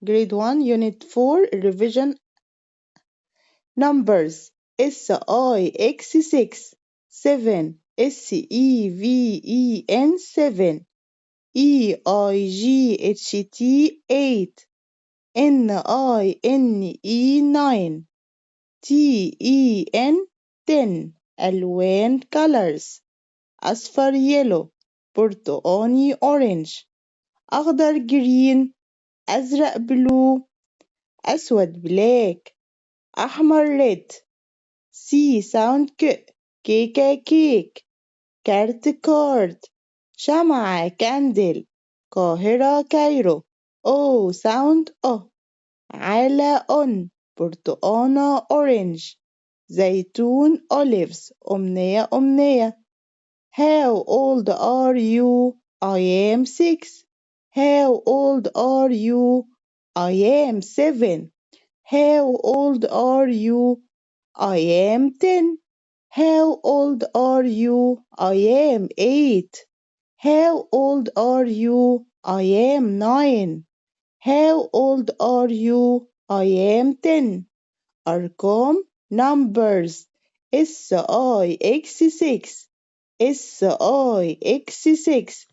Grade 1 Unit 4 Revision Numbers SIX 7 SEVEN 7 EIGHT 8 NINE 9 TEN 10 ألوان colors أصفر yellow برتقاني orange أخضر green أزرق blue أسود black أحمر red C sound كيكة كيك كارت كارد شمعة كاندل قاهرة كايرو O sound على on برتقانة orange زيتون olives أمنية How old are you? I am 6 How old are you? I am 7 How old are you? I am 10 How old are you? I am 8 How old are you? I am 9 How old are you? I am 10 أرقام numbers SIX 6 7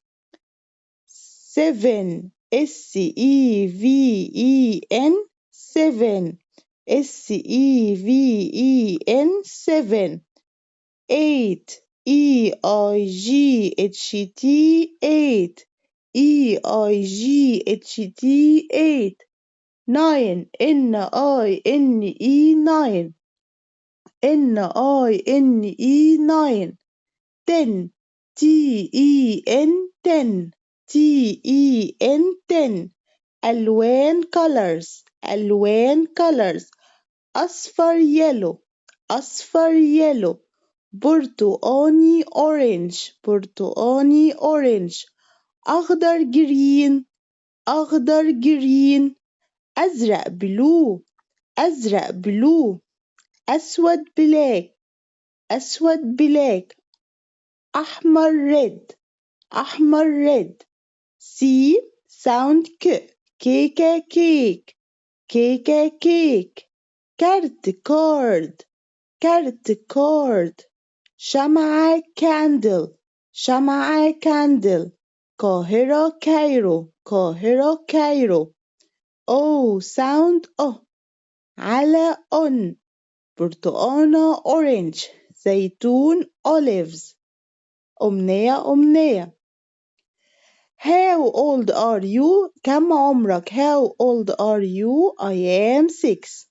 SEVEN 7 SEVEN 7 8 EIGHT 8 EIGHT 8 9 NINE 9 10 TEN 10 ألوان colors أصفر yellow برتقاني orange أخضر green أزرق blue أسود black أحمر red C sound كيكة كيك كارت كارد شمعة candle قاهرة كايرو O sound على on برتقانة orange زيتون olives أمنية How old are you? كم عمرك? How old are you? I am 6